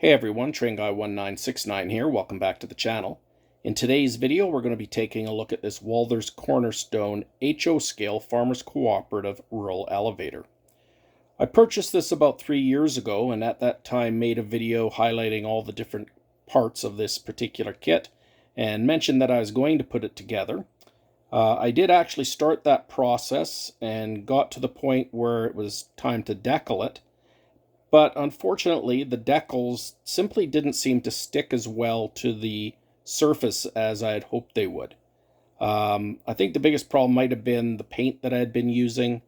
Hey everyone, TrainGuy1969 here. Welcome back to the channel. In today's video, we're going to be taking a look at this Walthers Cornerstone HO Scale Farmers Cooperative Rural Elevator. I purchased this about 3 years ago, and at that time made a video highlighting all the different parts of this particular kit and mentioned that I was going to put it together. I did actually start that process and got to the point where it was time to decal it. But unfortunately, the decals simply didn't seem to stick as well to the surface as I had hoped they would. I think the biggest problem might have been the paint that I had been using.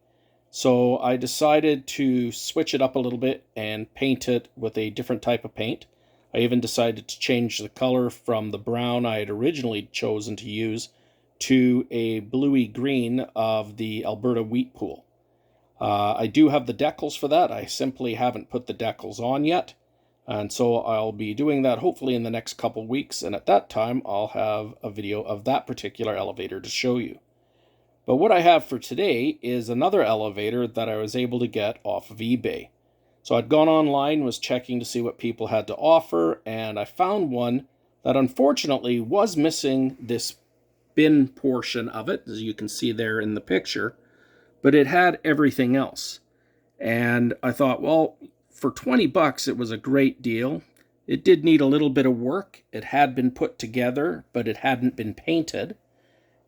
So I decided to switch it up a little bit and paint it with a different type of paint. I even decided to change the color from the brown I had originally chosen to use to a bluey green of the Alberta wheat pool. I do have the decals for that. I simply haven't put the decals on yet. And so I'll be doing that hopefully in the next couple weeks. And at that time, I'll have a video of that particular elevator to show you. But what I have for today is another elevator that I was able to get off of eBay. So I'd gone online, was checking to see what people had to offer, and I found one that unfortunately was missing this bin portion of it, as you can see there in the picture. But it had everything else. And I thought, well, for 20 bucks, it was a great deal. It did need a little bit of work. It had been put together, but it hadn't been painted.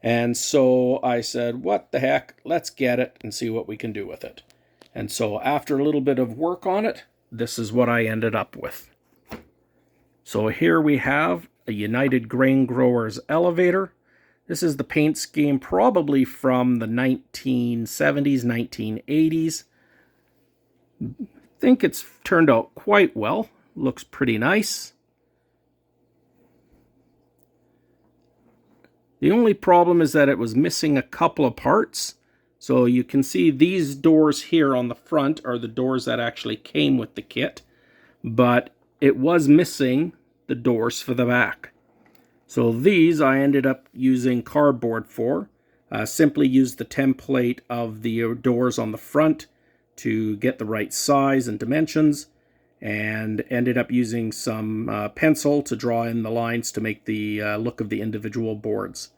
And so I said, what the heck, let's get it and see what we can do with it. And so after a little bit of work on it, this is what I ended up with. So here we have a United Grain Growers elevator. This is the paint scheme probably from the 1970s, 1980s. I think it's turned out quite well. Looks pretty nice. The only problem is that it was missing a couple of parts. So you can see these doors here on the front are the doors that actually came with the kit. But it was missing the doors for the back. So these I ended up using cardboard for. Simply used the template of the doors on the front to get the right size and dimensions, and ended up using some pencil to draw in the lines to make the look of the individual boards.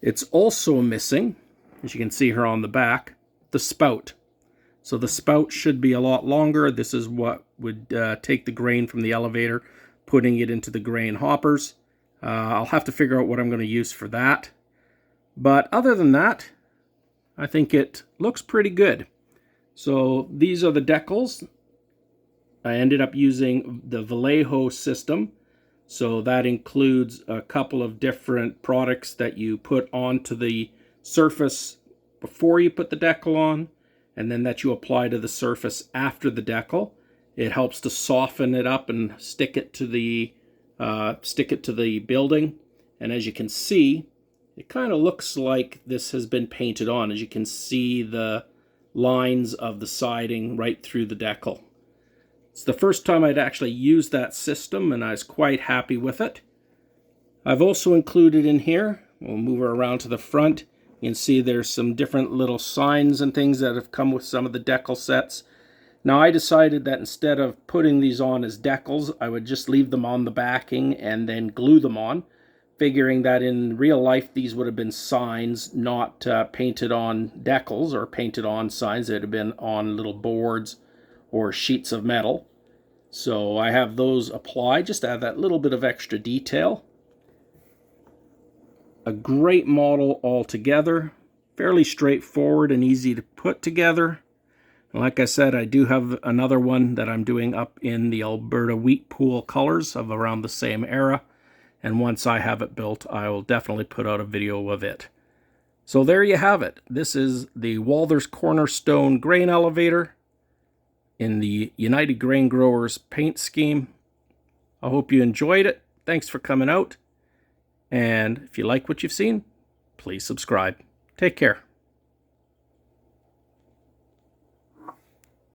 It's also missing, as you can see here on the back, the spout. So the spout should be a lot longer. This is what would take the grain from the elevator, putting it into the grain hoppers. I'll have to figure out what I'm going to use for that. But other than that, I think it looks pretty good. So these are the decals. I ended up using the Vallejo system. So that includes a couple of different products that you put onto the surface before you put the decal on, and then that you apply to the surface after the decal. It helps to soften it up and stick it to the building. And as you can see, it kind of looks like this has been painted on. As you can see the lines of the siding right through the decal. It's the first time I'd actually used that system, and I was quite happy with it. I've also included in here, we'll move her around to the front, you can see there's some different little signs and things that have come with some of the decal sets. Now I decided that instead of putting these on as decals, I would just leave them on the backing and then glue them on, figuring that in real life these would have been signs, not painted on decals or painted on signs that have been on little boards or sheets of metal. So I have those applied just to add that little bit of extra detail. A great model altogether, fairly straightforward and easy to put together. Like I said, I do have another one that I'm doing up in the Alberta wheat pool colors of around the same era. And once I have it built, I will definitely put out a video of it. So there you have it. This is the Walthers Cornerstone grain elevator in the United Grain Growers paint scheme. I hope you enjoyed it. Thanks for coming out. And if you like what you've seen, please subscribe. Take care.